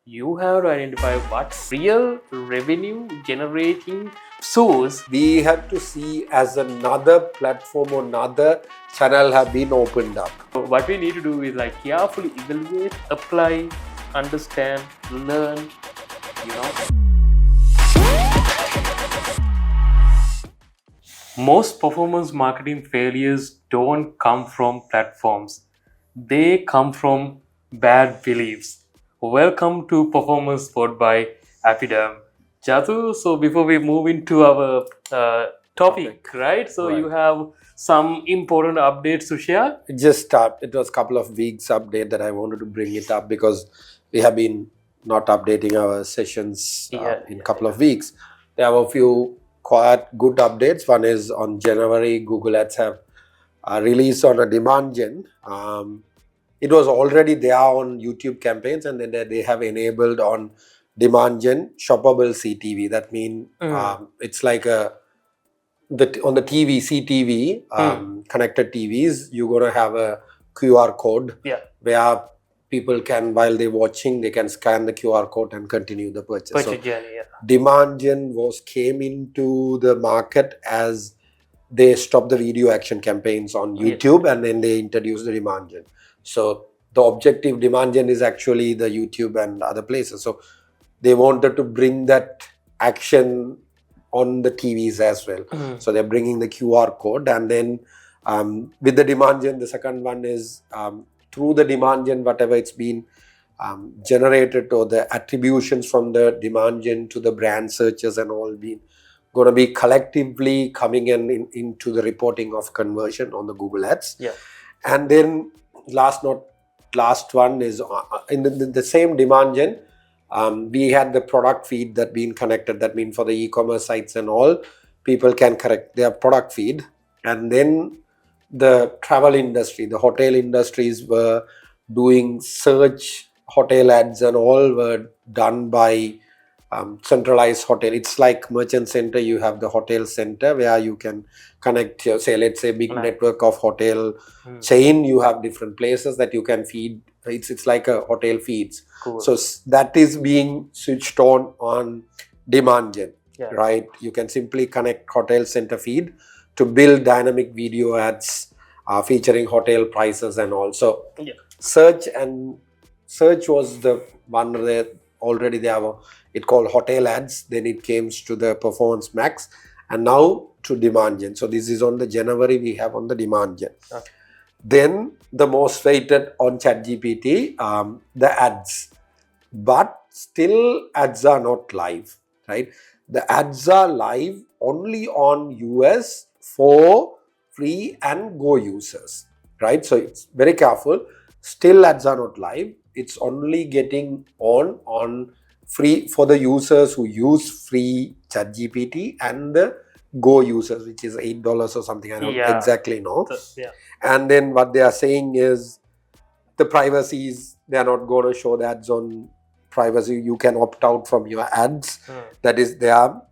you have to identify what's real revenue generating source. We have to see as another platform or another channel have been opened up. So what we need to do is like carefully evaluate, apply, understand, learn, Most performance marketing failures don't come from platforms. They come from bad beliefs. Welcome to Performance Spot by APIDM. Jatu, so before we move into our topic, right? So Right. you have some important updates to share? It was a couple of weeks update that I wanted to bring it up because we have been not updating our sessions in a couple of weeks. There are a few quite good updates. One is on January, Google Ads have released on a demand gen. It was already there on YouTube campaigns, and then they have enabled on demand gen shoppable CTV. That means it's like on the TV, CTV, connected TVs, you're going to have a QR code where people can, while they're watching, they can scan the QR code and continue the purchase. Demand gen came into the market as they stopped the video action campaigns on YouTube and then they introduced the demand gen. So the objective demand gen is actually the YouTube and other places. So they wanted to bring that action on the TVs as well. So they're bringing the QR code, and then with the demand gen, the second one is through the demand gen, whatever it's been generated, or the attributions from the demand gen to the brand searches and all been going to be collectively coming into the reporting of conversion on the Google Ads. And then last one is in the same demand gen. We had the product feed that been connected. That means for the e-commerce sites and all, people can correct their product feed. And then the travel industry, the hotel industries were doing search hotel ads and all were done by centralized hotel. It's like merchant center. You have the hotel center where you can connect, let's say big network of hotel chain. You have different places that you can feed. It's like a hotel feeds. So that is being switched on demand gen, right? You can simply connect hotel center feed to build dynamic video ads featuring hotel prices and all. So search was the one that already they have. It called hotel ads. Then it came to the performance max, and now to demand gen. So this is on the January we have on the demand gen. Then the most weighted on ChatGPT, the ads. But still ads are not live, right? The ads are live only on US for free and Go users, right? So it's very careful. Still ads are not live. It's only getting on free for the users who use free ChatGPT and the Go users, which is $8 or something. I don't exactly know. And then what they are saying is the privacy is they are not going to show the ads on privacy. You can opt out from your ads. That is there.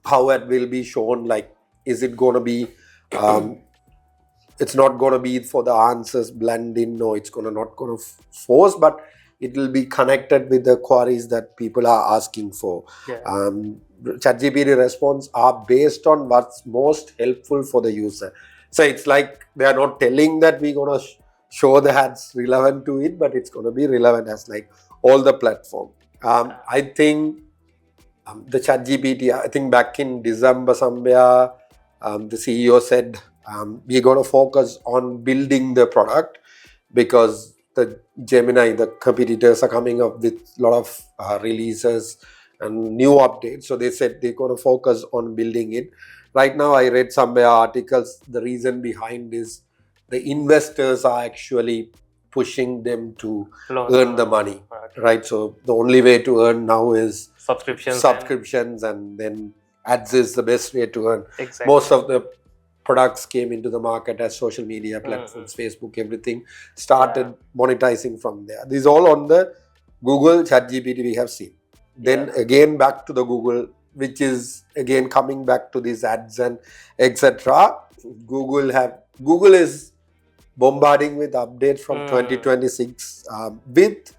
How it will be shown, like, is it going to be it's not going to be for the answers blend in. No, it's not going to force, but it will be connected with the queries that people are asking for. ChatGPT response are based on what's most helpful for the user. So it's like they are not telling that we're going to show the ads relevant to it, but it's going to be relevant as like all the platform. I think the ChatGPT, I think back in December somewhere, the CEO said we're going to focus on building the product because the Gemini, the competitors are coming up with a lot of releases and new updates. So they said they're going to focus on building it. Right now, I read somewhere articles. The reason behind is the investors are actually pushing them to earn the money, right? So the only way to earn now is subscriptions and then ads is the best way to earn. Most of the products came into the market as social media platforms, Facebook, everything started monetizing from there. This is all on the Google ChatGPT we have seen. Then again back to the Google, which is again coming back to these ads and etc. Google is bombarding with updates from 2026 with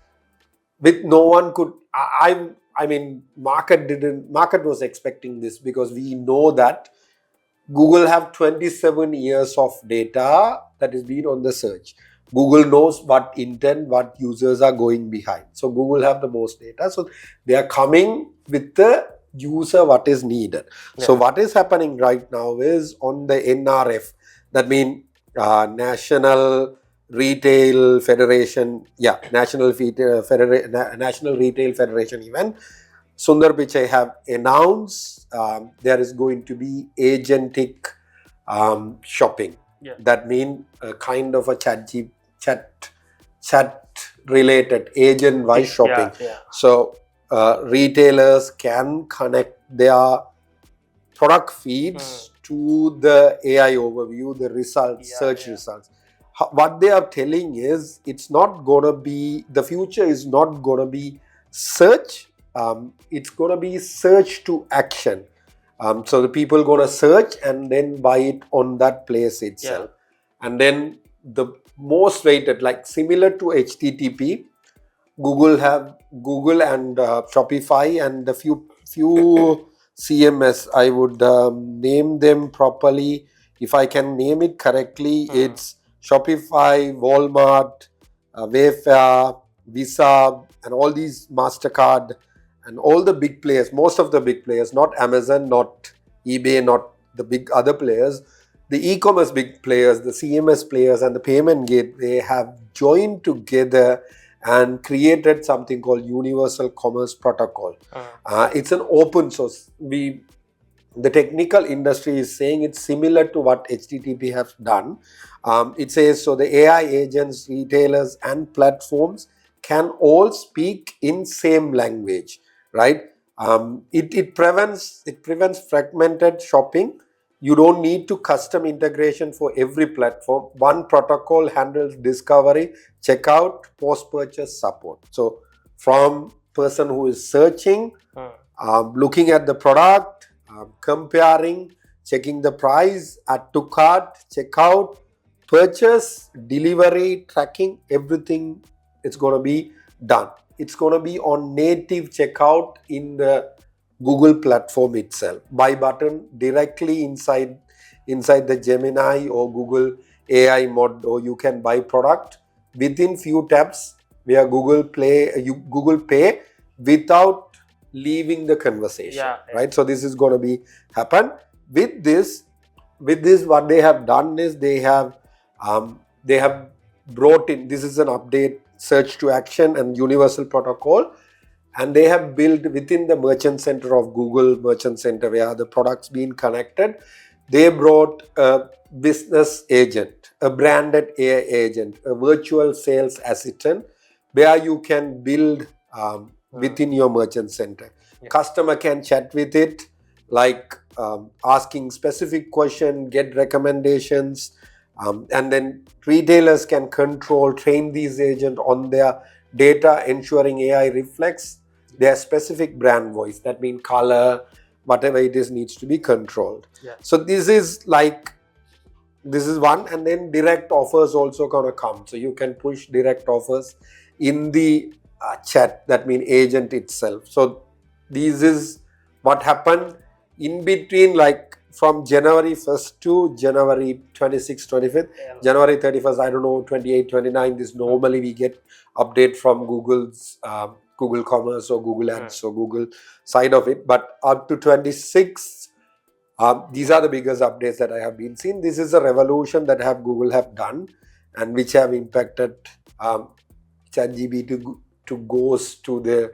with no one could. I mean, market was expecting this, because we know that Google have 27 years of data that is being on the search. Google knows what intent, what users are going behind. So Google have the most data. So they are coming with the user what is needed. Yeah. So what is happening right now is on the NRF, that means National Retail Federation, National Retail Federation event. Sundar Pichai have announced there is going to be agentic shopping. Yeah. That means a kind of a chat related agent wise shopping. Yeah. So retailers can connect their product feeds to the AI overview, the results, search results. What they are telling is, it's not going to be, the future is not going to be search. It's going to be search to action. So the people going to search and then buy it on that place itself. And then the most rated, like similar to HTTP, Google and Shopify and the few CMS, I would name them properly. If I can name it correctly, it's Shopify, Walmart, Wayfair, Visa, and all these MasterCard, and all the big players, most of the big players, not Amazon, not eBay, not the big other players, the e-commerce big players, the CMS players, and the payment gateway have joined together and created something called Universal Commerce Protocol. It's an open source. The technical industry is saying it's similar to what HTTP has done. It says, so the AI agents, retailers, and platforms can all speak in same language, right? It prevents fragmented shopping. You don't need to custom integration for every platform. One protocol handles discovery, checkout, post-purchase support. So from person who is searching, looking at the product, comparing, checking the price, add to cart, checkout, purchase, delivery, tracking, everything is going to be done. It's going to be on native checkout in the Google platform itself. Buy button directly inside the Gemini or Google AI mod, or you can buy product within few taps via Google Pay without leaving the conversation, right? So this is going to be happen. With this, what they have done is they have brought in, this is an update, search to action and universal protocol, and they have built within the merchant center of Google Merchant Center, where the products being connected. They brought a business agent, a branded AI agent, a virtual sales assistant, where you can build within your merchant center. Customer can chat with it, like asking specific question, get recommendations, and then retailers can train these agents on their data, ensuring AI reflects their specific brand voice. That means color, whatever it is needs to be controlled. So this is one, and then direct offers also gonna come. So you can push direct offers in the chat, that means agent itself. So this is what happened in between, like from January 1st to January 26th, 25th, January 31st, I don't know, 28, 29, this normally we get update from Google's Google Commerce or Google Ads or Google side of it. But up to 26th, these are the biggest updates that I have been seeing. This is a revolution that Google have done, and which have impacted ChatGPT to goes to the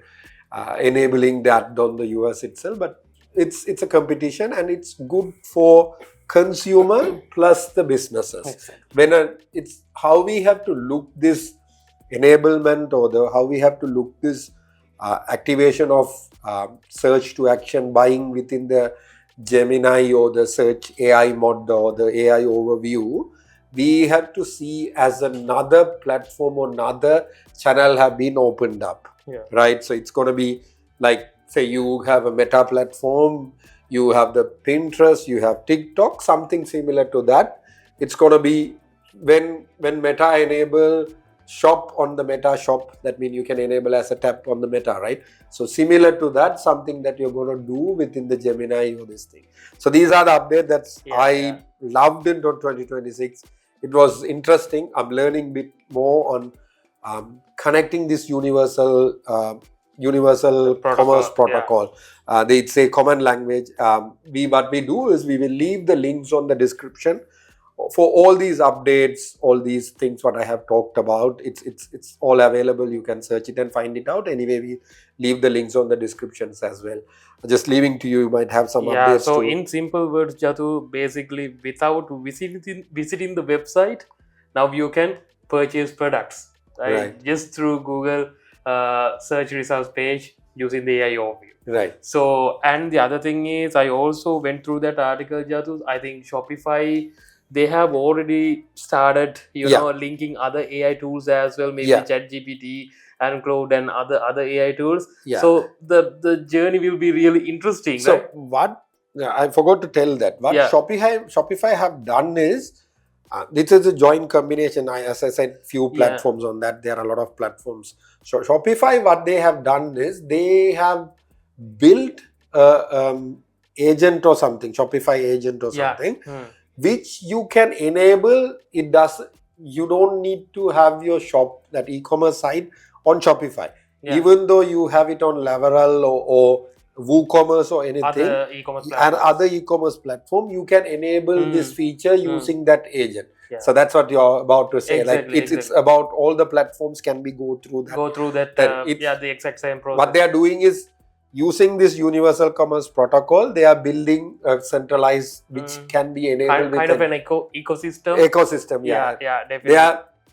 enabling that on the US itself. But it's a competition, and it's good for consumer plus the businesses. When it's how we have to look this enablement, or how we have to look this activation of search to action buying within the Gemini or the search AI mod or the AI overview. We have to see as another platform or another channel have been opened up, right? So it's going to be like, say you have a Meta platform, you have the Pinterest, you have TikTok, something similar to that. It's going to be when Meta enable shop on the Meta shop. That means you can enable as a tap on the Meta, right? So similar to that, something that you're going to do within the Gemini or this thing. So these are the updates that I loved in 2026. It was interesting. I'm learning a bit more on connecting this universal commerce protocol. They say common language. What we do is we will leave the links on the description for all these updates, all these things what I have talked about. It's all available. You can search it and find it out. Anyway, we leave the links on the descriptions as well. Just leaving to you might have some updates. So in simple words, Jatu, basically without visiting the website, now you can purchase products, right? Just through Google search results page using the AI overview. Right. So, and the other thing is, I also went through that article, Jatu. I think Shopify, they have already started, linking other AI tools as well, maybe ChatGPT and Cloud and other AI tools. So the journey will be really interesting. So right? what I forgot to tell that what Shopify have done is this is a joint combination. As I said, few platforms on that. There are a lot of platforms. So Shopify, what they have done is they have built agent or something, Shopify agent or something, which you can enable. You don't need to have your shop, that e-commerce site on Shopify. Even though you have it on Laveral or WooCommerce or anything, other e-commerce platform, you can enable this feature using that agent. So that's what you're about to say. It's about all the platforms can go through that. The exact same process. What they are doing is using this universal commerce protocol, they are building a centralized, which can be enabled kind of an ecosystem. Definitely.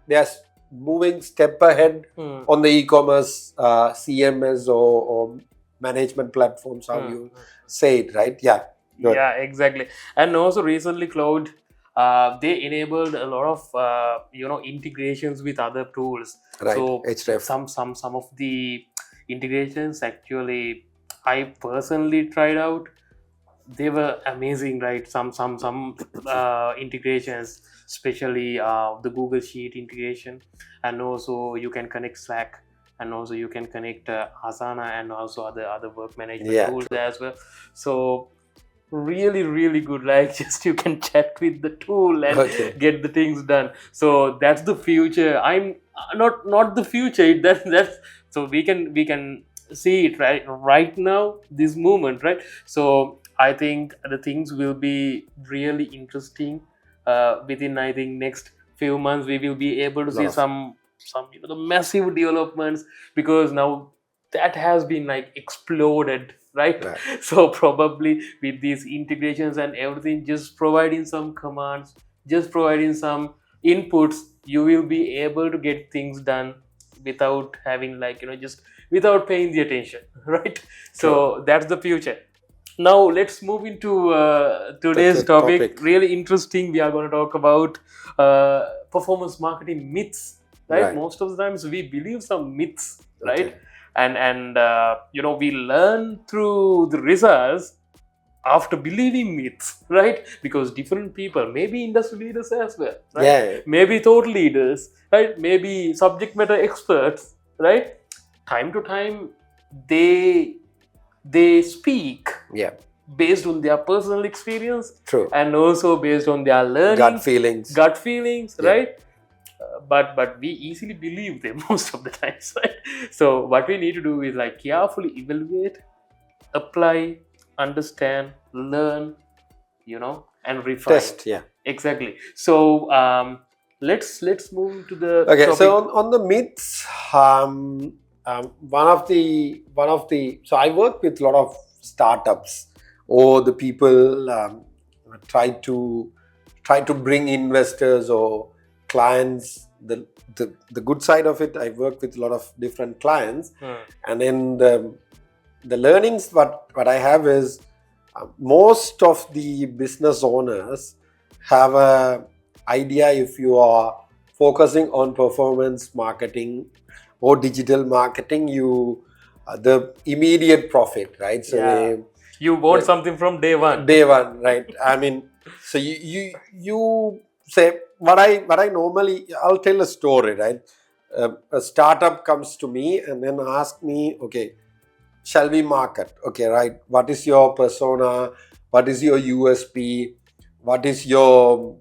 They are moving step ahead on the e-commerce CMS or management platforms, how you say it, right? Exactly. And also recently Cloud, they enabled a lot of integrations with other tools. So some of the integrations actually I personally tried out. They were amazing, right? Some integrations, especially the Google Sheet integration, and also you can connect Slack, and also you can connect Asana and also other work management tools as well. So really good, like just you can chat with the tool and get the things done. So that's the future. I'm not the future, that's so we can see it right now, this moment, right? So I think the things will be really interesting. Within I think next few months we will be able to see some the massive developments, because now that has been like exploded, right? So probably with these integrations and everything, just providing some commands, just providing some inputs, you will be able to get things done without having just without paying the attention, right? So that's the future. Now let's move into today's topic. Really interesting. We are going to talk about performance marketing myths, right? Most of the times we believe some myths, right? And we learn through the results after believing myths, right? Because different people, maybe industry leaders as well, right? Maybe thought leaders, right? Maybe subject matter experts, right? Time to time they speak based on their personal experience, and also based on their learning, gut feelings, right? But we easily believe them most of the times, right? So what we need to do is carefully evaluate, apply, understand, learn, and refine. Test, exactly. So let's move to the topic. So on the myths, one of the so I work with a lot of startups, or the people try to bring investors or clients. The good side of it, I work with a lot of different clients, and then the learnings what I have is most of the business owners have a idea, if you are focusing on performance marketing or digital marketing, the immediate profit, right? So you want something from day one, right? I mean, so you say what I normally, I'll tell a story, right? a startup comes to me and then ask me, okay, shall we market? Okay, right. What is your persona? What is your USP? What is your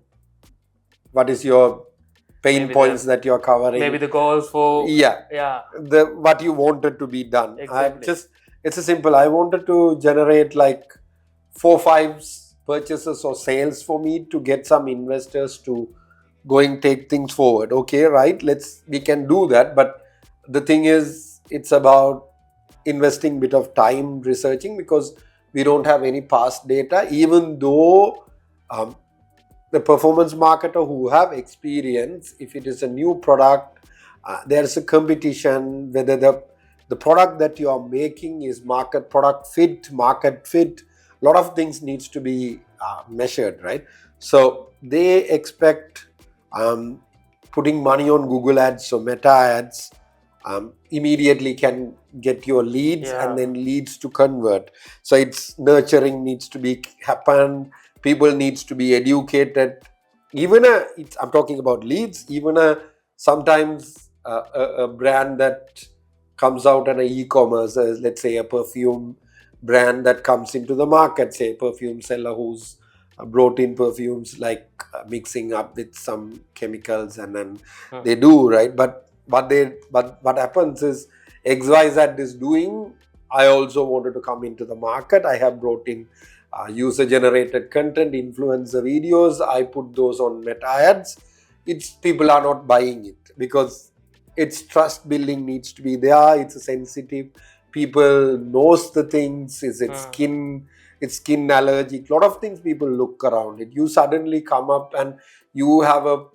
pain Maybe points that you're covering? maybe the goals for what you wanted to be done. Exactly. It's a simple. I wanted to generate like 4-5 purchases or sales for me to get some investors to going take things forward. Okay, right, we can do that, but the thing is, it's about investing bit of time researching, because we don't have any past data, even though the performance marketer who have experience, if it is a new product, there's a competition whether the product that you are making is market fit. A lot of things needs to be measured, right? So they expect putting money on Google ads or meta ads immediately can get your leads, and then leads to convert. So it's nurturing needs to be happen. People needs to be educated. I'm talking about leads. Even sometimes a brand that comes out in an e-commerce, let's say a perfume brand that comes into the market, say a perfume seller who's brought in perfumes, like mixing up with some chemicals, and then they do, right? But what happens is, XYZ is doing. I also wanted to come into the market. I have brought in user generated content, influencer videos. I put those on meta ads. People are not buying it because it's trust building needs to be there. It's a sensitive. People knows the things. Is it skin? It's skin allergic. Lot of things people look around it. You suddenly come up and you have a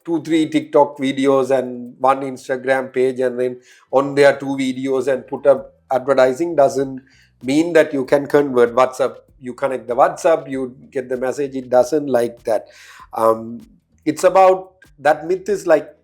2-3 TikTok videos and 1 Instagram page, and then on there 2 videos and put up advertising, doesn't mean that you can convert. WhatsApp, you connect the WhatsApp, you get the message. It doesn't like that. It's about that myth is like,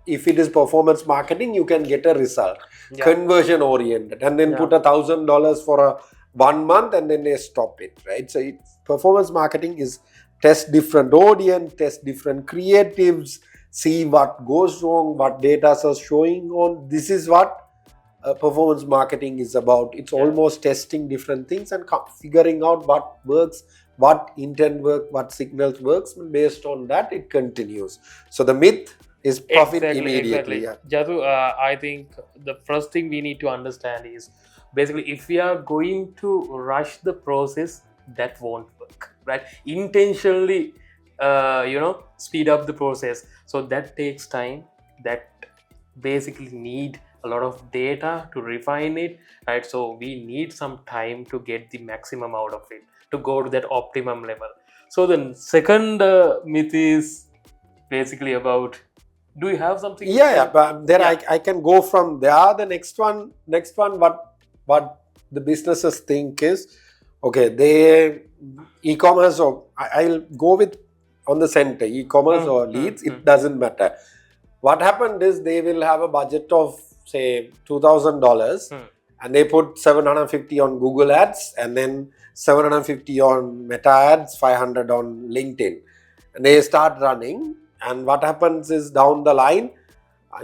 if it is performance marketing, you can get a result, conversion oriented, and then put $1,000 for a 1 month and then they stop it, right? So performance marketing is test different audience, test different creatives, see what goes wrong, what data are showing on. This is what performance marketing is about. It's almost testing different things and figuring out what works, what intent work, what signals works. Based on that, it continues. So the myth is profit immediately. Jadhu, I think the first thing we need to understand is, basically, if we are going to rush the process, that won't work, right? Intentionally speed up the process, so that takes time. That basically need a lot of data to refine it, right? So we need some time to get the maximum out of it, to go to that optimum level. So the second myth is basically about, do you have something? But there I can go from there. The next one what the businesses think is, okay, they e-commerce, or I'll go with on the center, e-commerce or leads, it doesn't matter. What happened is, they will have a budget of say $2,000 and they put 750 on Google ads, and then 750 on meta ads, 500 on LinkedIn, and they start running. And what happens is, down the line,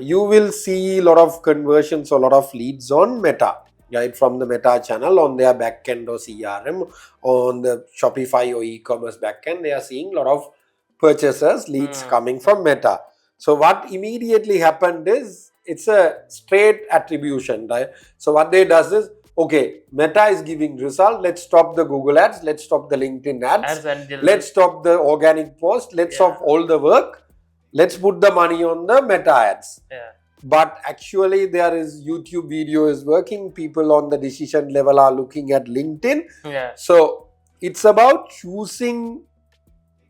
you will see a lot of conversions or a lot of leads on meta, right? From the meta channel on their backend or CRM, on the Shopify or e-commerce backend, they are seeing a lot of purchasers, leads coming from meta. So what immediately happened is, it's a straight attribution, right? So what they does is, okay, meta is giving result, let's stop the Google ads, let's stop the LinkedIn ads, let's stop the organic post, let's stop all the work, let's put the money on the meta ads. But actually, there is YouTube video is working. People on the decision level are looking at LinkedIn. So it's about choosing.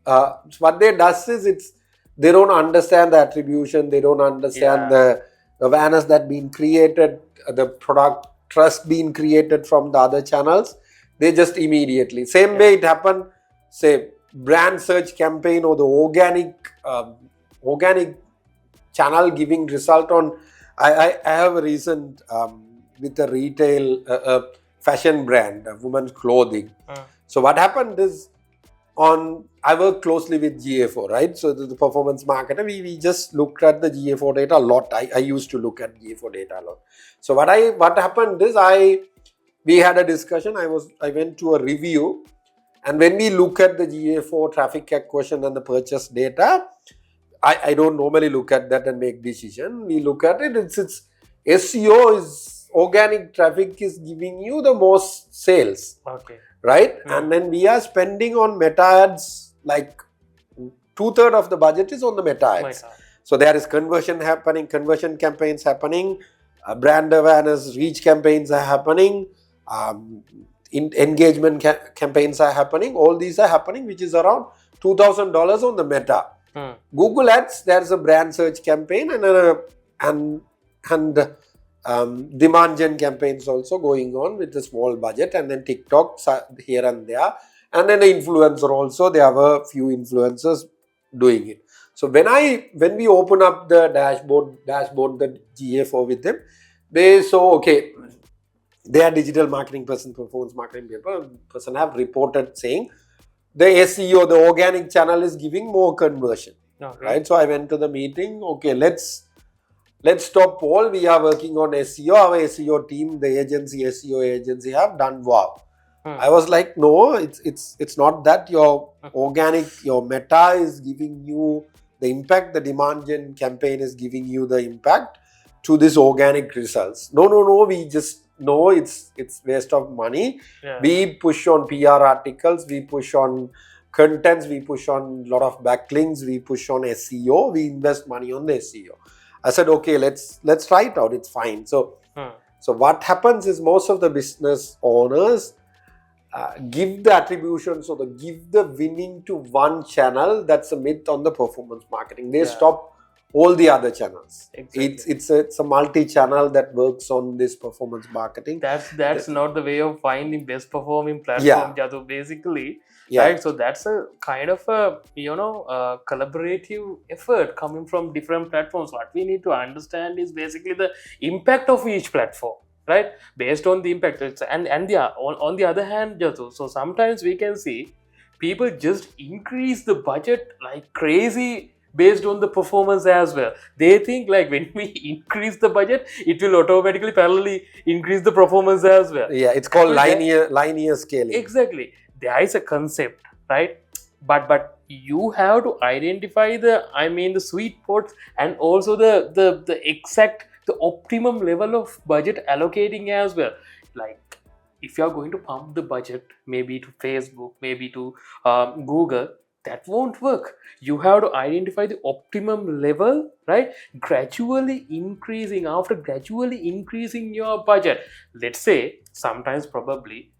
What they does is, they don't understand the attribution. They don't understand the awareness that being created, the product trust being created from the other channels. They just immediately, same way it happened, say brand search campaign or the organic channel giving result on. I have a recent with a retail fashion brand, women's clothing. So what happened is, I work closely with GA4, right? So the performance marketer, we just looked at the GA4 data a lot. I used to look at GA4 data a lot. So what happened is we had a discussion. I went to a review, and when we look at the GA4 traffic acquisition and the purchase data, I don't normally look at that and make decision. We look at it. It's SEO is organic traffic is giving you the most sales. Okay. Right? And then we are spending on meta ads, like 2/3 of the budget is on the meta ads. So there is conversion happening, conversion campaigns happening, brand awareness, reach campaigns are happening, engagement campaigns are happening. All these are happening, which is around $2,000 on the meta. Google Ads, there's a brand search campaign and demand gen campaigns also going on with a small budget, and then TikTok here and there, and then the influencer also. There were a few influencers doing it. So when we open up the dashboard the GA4 with them, they saw, okay, their digital marketing person, performance marketing person have reported saying the SEO, the organic channel is giving more conversion. Right? So I went to the meeting. Okay, let's stop all. We are working on SEO. Our SEO team, the SEO agency have done wow. I was like, no, it's not that. Your organic, your meta is giving you the impact. The demand gen campaign is giving you the impact to this organic results. No. We just know it's waste of money. We push on PR articles. We push on contents. We push on a lot of backlinks. We push on SEO. We invest money on the SEO. I said, okay, let's try it out. It's fine. So what happens is most of the business owners give the attribution, so they give the winning to one channel. That's a myth on the performance marketing. They stop all the other channels. Exactly. It's a multi-channel that works on this performance marketing. That's not the way of finding best performing platform, Jadu, basically. Right? So that's a kind of a collaborative effort coming from different platforms. What we need to understand is basically the impact of each platform, right? Based on the impact. On the other hand, Jadu, so sometimes we can see people just increase the budget like crazy based on the performance as well. They think like when we increase the budget, it will automatically parallelly increase the performance as well. Yeah, it's called linear scaling. Exactly. There is a concept, right? But you have to identify the sweet spots and also the exact, the optimum level of budget allocating as well. Like if you are going to pump the budget maybe to Facebook, maybe to Google, that won't work. You have to identify the optimum level, right? Gradually increasing. After gradually increasing your budget, let's say sometimes probably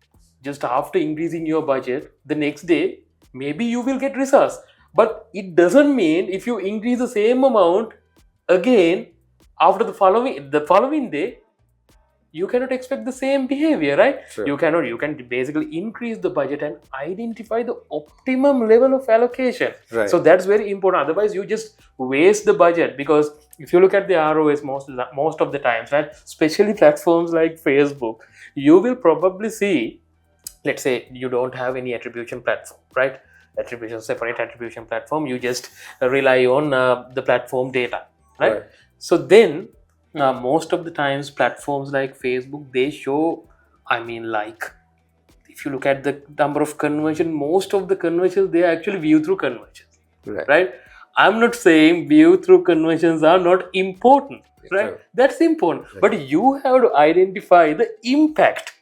just after increasing your budget, the next day maybe you will get results. But it doesn't mean if you increase the same amount again after the following day, you cannot expect the same behavior, right? Sure. You can basically increase the budget and identify the optimum level of allocation. Right. So that's very important. Otherwise you just waste the budget, because if you look at the ROIs most of the times, right, especially platforms like Facebook, you will probably see, let's say you don't have any attribution platform, right? Separate attribution platform, you just rely on the platform data, right? So then most of the times platforms like Facebook, they show, like if you look at the number of conversion, most of the conversions, they actually view through conversions, right? I'm not saying view through conversions are not important, right? That's important, but you have to identify the impact.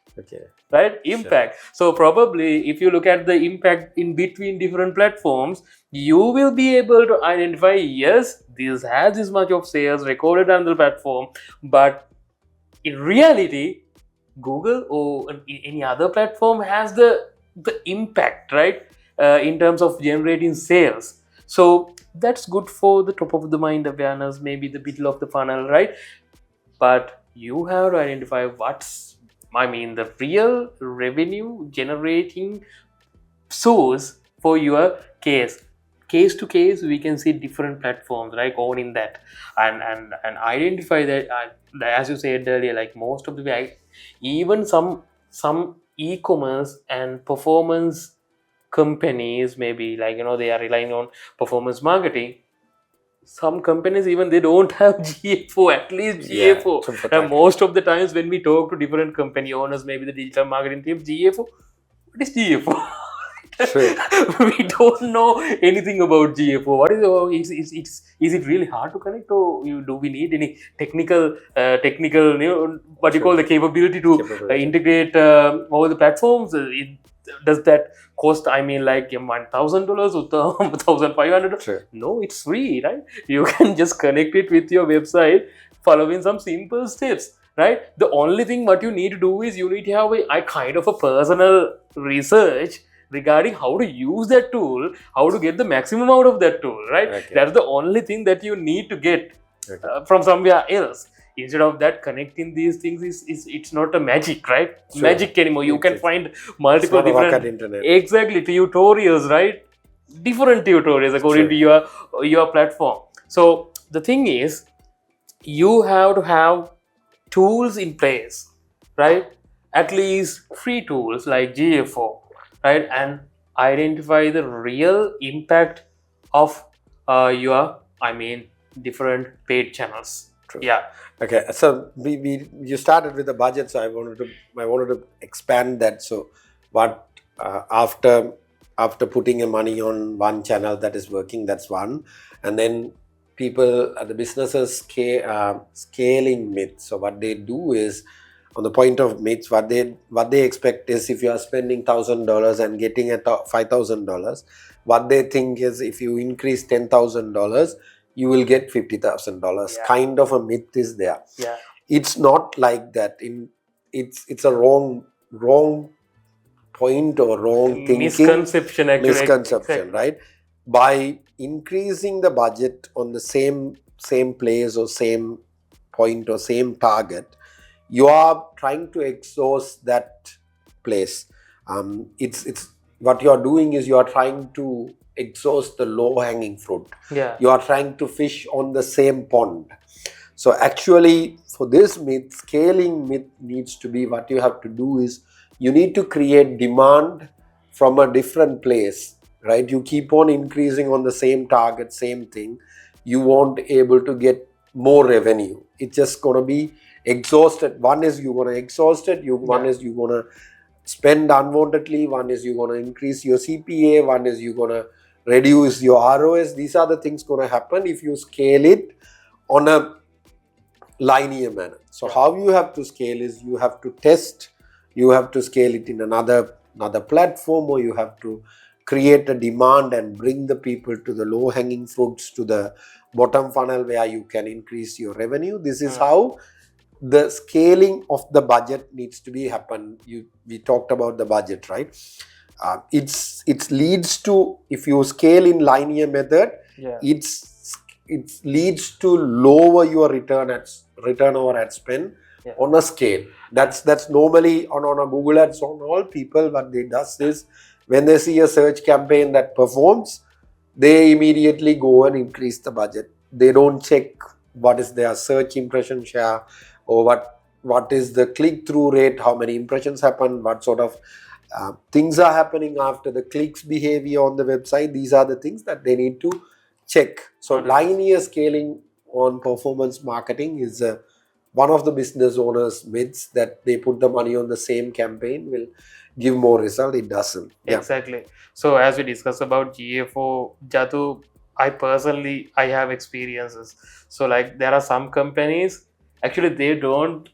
Right? Impact. Sure. So probably if you look at the impact in between different platforms, you will be able to identify, yes, this has this much of sales recorded on the platform, but in reality, Google or any other platform has the impact, right? In terms of generating sales. So that's good for the top of the mind awareness, maybe the middle of the funnel, right? But you have to identify what's the real revenue generating source for your case. Case to case, we can see different platforms, right, owning that and identify that. As you said earlier, like most of the even some e-commerce and performance companies, maybe like, they are relying on performance marketing. Some companies even they don't have GFO, at least GFO. And most of the times when we talk to different company owners, maybe the digital marketing team, GFO, what is GFO? We don't know anything about GFO. What is it really hard to connect, or do we need any technical what you call the capability to integrate over the platforms? Does that cost, I mean, like $1,000 or $1,500? No, it's free, right? You can just connect it with your website, following some simple steps, right? The only thing what you need to do is you need to have a kind of a personal research regarding how to use that tool, how to get the maximum out of that tool, right? That's the only thing that you need to get from somewhere else. Instead of that, connecting these things is it's not a magic, right? Magic anymore. You can find multiple different exactly tutorials, right? Different tutorials according to your platform. So the thing is, you have to have tools in place, right? At least free tools like GFO, right? And identify the real impact of your, I mean, different paid channels. Yeah. Okay. So you started with the budget, so I wanted to expand that. So what after putting your money on one channel that is working, that's one, and then people the businesses scaling myths. So what they do is, on the point of myths, what they expect is, if you are spending $1,000 and getting at $5,000, what they think is, if you increase $10,000, you will get $50,000. Kind of a myth is there. It's not like that. It's a wrong point or wrong thinking. Misconception, exactly. Right? By increasing the budget on the same place or same point or same target, you are trying to exhaust that place. It's what you are doing is, you are trying to exhaust the low-hanging fruit. You are trying to fish on the same pond. So actually, for this myth, scaling myth needs to be, what you have to do is, you need to create demand from a different place, right? You keep on increasing on the same target, same thing, you won't able to get more revenue. It's just going to be exhausted. One is you're going to exhaust it. One is you're going to spend unwantedly. One is you're going to increase your CPA. One is you're going to reduce your ROS. These are the things going to happen if you scale it on a linear manner. So how you have to scale is, you have to test, you have to scale it in another platform, or you have to create a demand and bring the people to the low hanging fruits, to the bottom funnel where you can increase your revenue. This is how the scaling of the budget needs to be happen. We talked about the budget, right? It leads to, if you scale in linear method, it leads to lower your return over ad spend on a scale. That's normally on a Google Ads, on all people, what they does is, when they see a search campaign that performs, they immediately go and increase the budget. They don't check what is their search impression share, or what is the click-through rate, how many impressions happen, what sort of things are happening after the clicks behavior on the website. These are the things that they need to check. So linear scaling on performance marketing is one of the business owners' myths, that they put the money on the same campaign will give more result. It doesn't. Exactly. So as we discussed about GFO, Jatu, I have experiences. So like, there are some companies, actually they don't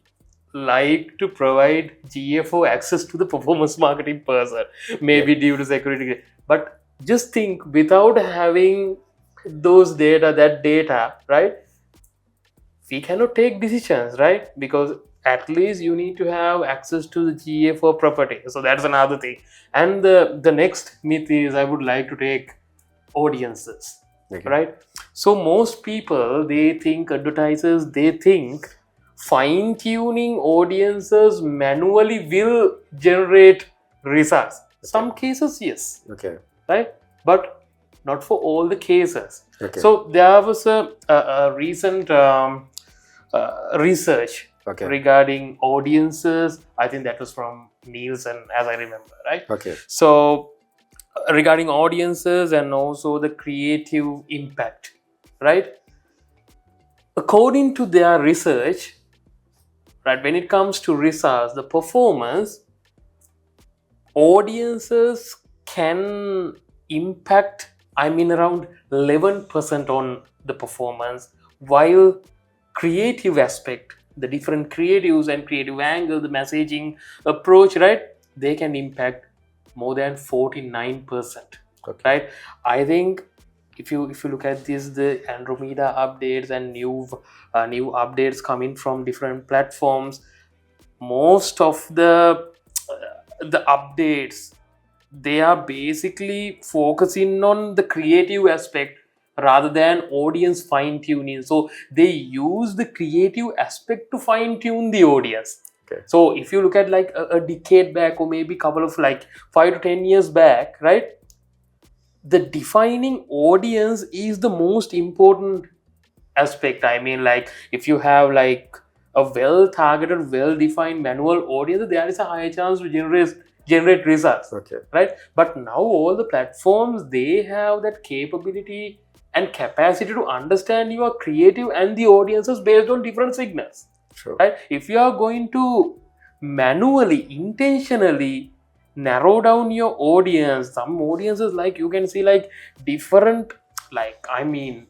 like to provide GFO access to the performance marketing person, maybe due to security. But just think, without having those data, right, we cannot take decisions, right? Because at least you need to have access to the GFO property. So that's another thing. And the next myth is, I would like to take audiences, right? So most people, they think, advertisers, they think fine-tuning audiences manually will generate results. Some cases, yes. Right? But not for all the cases. So there was a recent research regarding audiences. I think that was from Nielsen, as I remember, right? So regarding audiences and also the creative impact, right? According to their research, right, when it comes to results, the performance, audiences can impact, I mean, around 11% on the performance, while creative aspect, the different creatives and creative angle, the messaging approach, right, they can impact more than 49%. Okay. Right? I think if you look at this, the Andromeda updates and new updates coming from different platforms, most of the updates, they are basically focusing on the creative aspect rather than audience fine tuning. So they use the creative aspect to fine tune the audience. Okay. So if you look at like a decade back, or maybe couple of like 5 to 10 years back, right, the defining audience is the most important aspect. I mean, like if you have like a well targeted, well defined manual audience, there is a high chance to generate results. Okay. Right? But now all the platforms, they have that capability and capacity to understand your creative and the audiences based on different signals. Sure. Right? If you are going to manually, intentionally narrow down your audience, some audiences, like you can see like different, like I mean,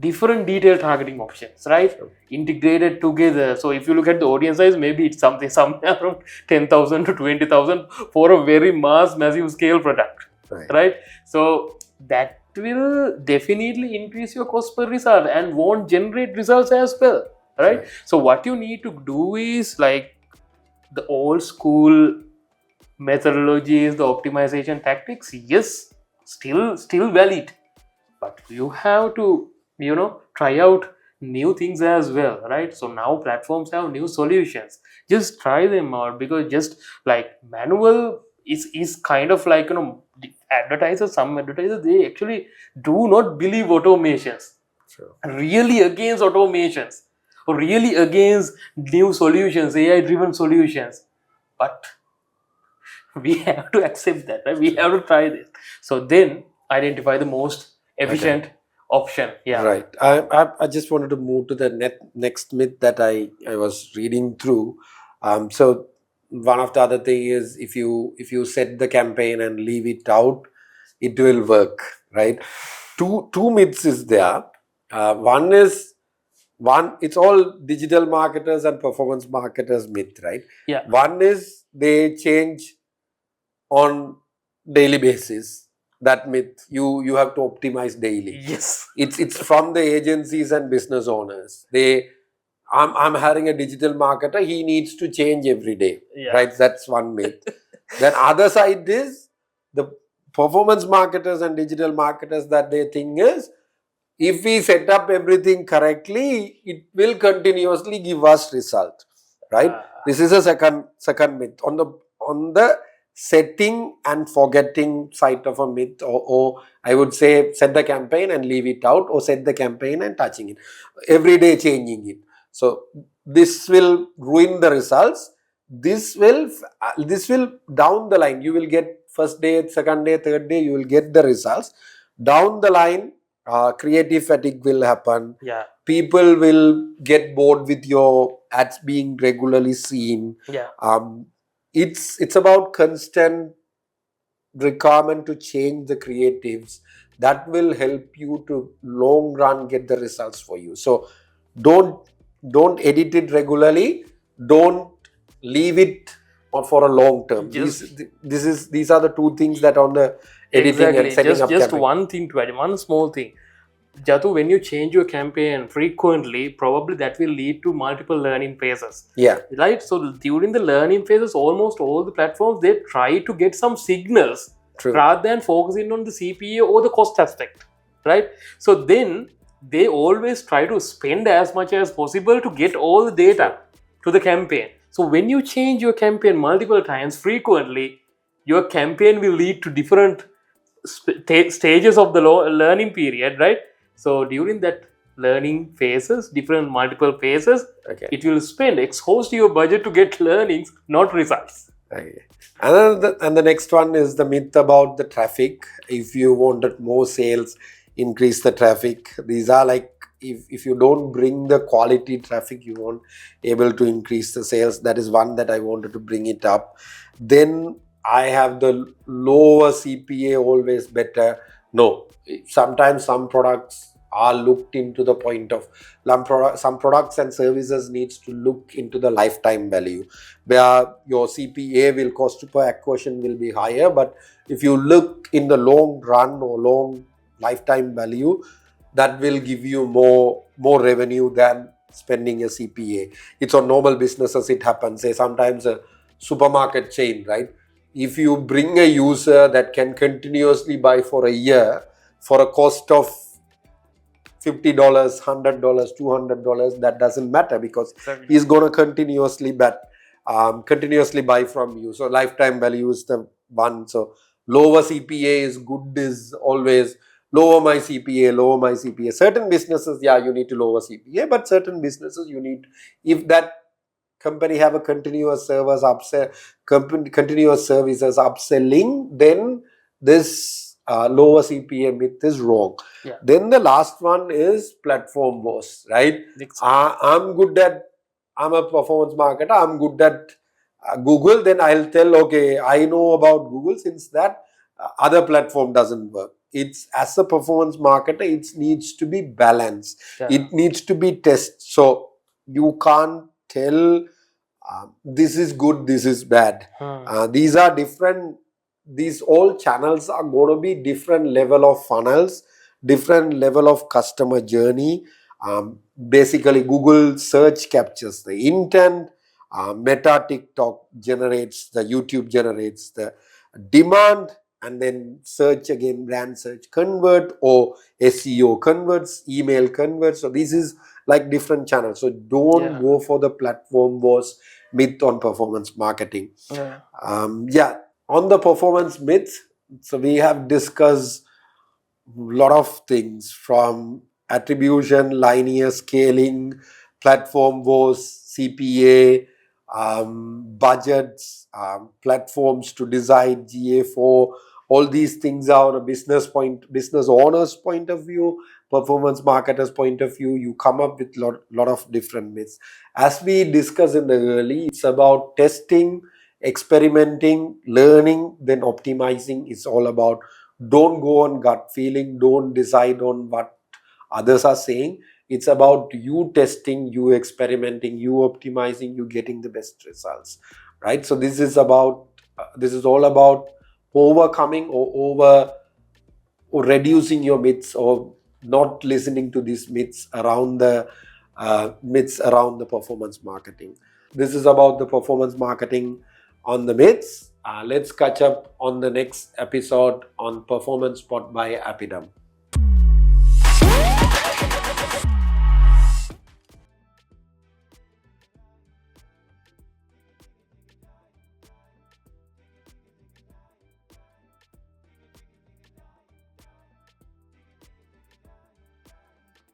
different detailed targeting options, right? Sure. Integrated together. So if you look at the audience size, maybe it's something somewhere around 10,000 to 20,000 for a very massive scale product, right? So that will definitely increase your cost per result and won't generate results as well, right? So what you need to do is like the old school methodologies, the optimization tactics, yes, still valid, but you have to, you know, try out new things as well, right? So now platforms have new solutions, just try them out, because just like manual is kind of like, you know, some advertisers, they actually do not believe automations. Sure. Really against automations, or really against new solutions, AI driven solutions, but we have to accept that, right? We have to try this. So then identify the most efficient option. Yeah. Right. I just wanted to move to the next myth that I was reading through. So one of the other thing is, if you set the campaign and leave it out, it will work, right? Two myths is there. One is, it's all digital marketers and performance marketers myth, right? Yeah. One is they change on daily basis. That myth, you have to optimize daily. Yes. It's from the agencies and business owners. I'm hiring a digital marketer, he needs to change every day. Yeah. Right? That's one myth. Then other side is the performance marketers and digital marketers, that they think is, if we set up everything correctly, it will continuously give us result. Right? This is a second myth. On the setting and forgetting side of a myth, or I would say set the campaign and leave it out, or set the campaign and touching it, every day changing it. So this will ruin the results. This will down the line, you will get first day, second day, third day, you will get the results. Down the line, creative fatigue will happen. Yeah. People will get bored with your ads being regularly seen. Yeah. It's about constant requirement to change the creatives that will help you to long run get the results for you. So don't edit it regularly. Don't leave it for a long term. These are the two things that on the editing and setting up. Just one thing to add, one small thing. Jatu, when you change your campaign frequently, probably that will lead to multiple learning phases. Yeah. Right? So during the learning phases, almost all the platforms, they try to get some signals. True. Rather than focusing on the CPA or the cost aspect. Right? So then they always try to spend as much as possible to get all the data to the campaign. So when you change your campaign multiple times frequently, your campaign will lead to different stages of the learning period, right? So during that learning phases, different multiple phases, it will exhaust your budget to get learnings, not results. Okay. And the next one is the myth about the traffic. If you wanted more sales, increase the traffic. These are like, if you don't bring the quality traffic, you won't able to increase the sales. That is one that I wanted to bring it up. Then I have the lower CPA always better. No, sometimes some products are looked into the point of some products and services needs to look into the lifetime value, where your CPA will cost per acquisition will be higher, but if you look in the long run or long lifetime value, that will give you more revenue than spending a CPA. It's on normal businesses, it happens. Say sometimes a supermarket chain, right? If you bring a user that can continuously buy for a year for a cost of $50, $100, $200, that doesn't matter, because he's going to continuously buy from you. So lifetime value is the one. So lower CPA is good, is always lower my CPA. Certain businesses, yeah, you need to lower CPA, but certain businesses you need, if that company have a continuous services upselling, then this lower CPA myth is wrong. Yeah. Then the last one is platform wars, right? I'm a performance marketer, I'm good at Google, then I'll tell, okay, I know about Google, since that other platform doesn't work. It's, as a performance marketer, it needs to be balanced. Yeah. It needs to be tested. So you can't tell this is good, this is bad. These are different. These all channels are going to be different level of funnels, different level of customer journey. Basically, Google search captures the intent. Meta TikTok generates, the YouTube generates the demand, and then search again, brand search convert, or SEO converts, email converts. So this is like different channels. So don't go for the platform wars myth on performance marketing. On the performance myth, so we have discussed a lot of things, from attribution, linear scaling, platform wars, CPA, budgets, platforms to decide, GA4. All these things are on a business owner's point of view, performance marketer's point of view. You come up with lot of different myths. As we discussed in the early, it's about testing, experimenting, learning, then optimizing. It's all about, don't go on gut feeling, don't decide on what others are saying. It's about you testing, you experimenting, you optimizing, you getting the best results, right? So this is all about overcoming or reducing your myths, or not listening to these myths around the performance marketing. This is about the performance marketing on the myths. Let's catch up on the next episode on Performance Spot by APIDM.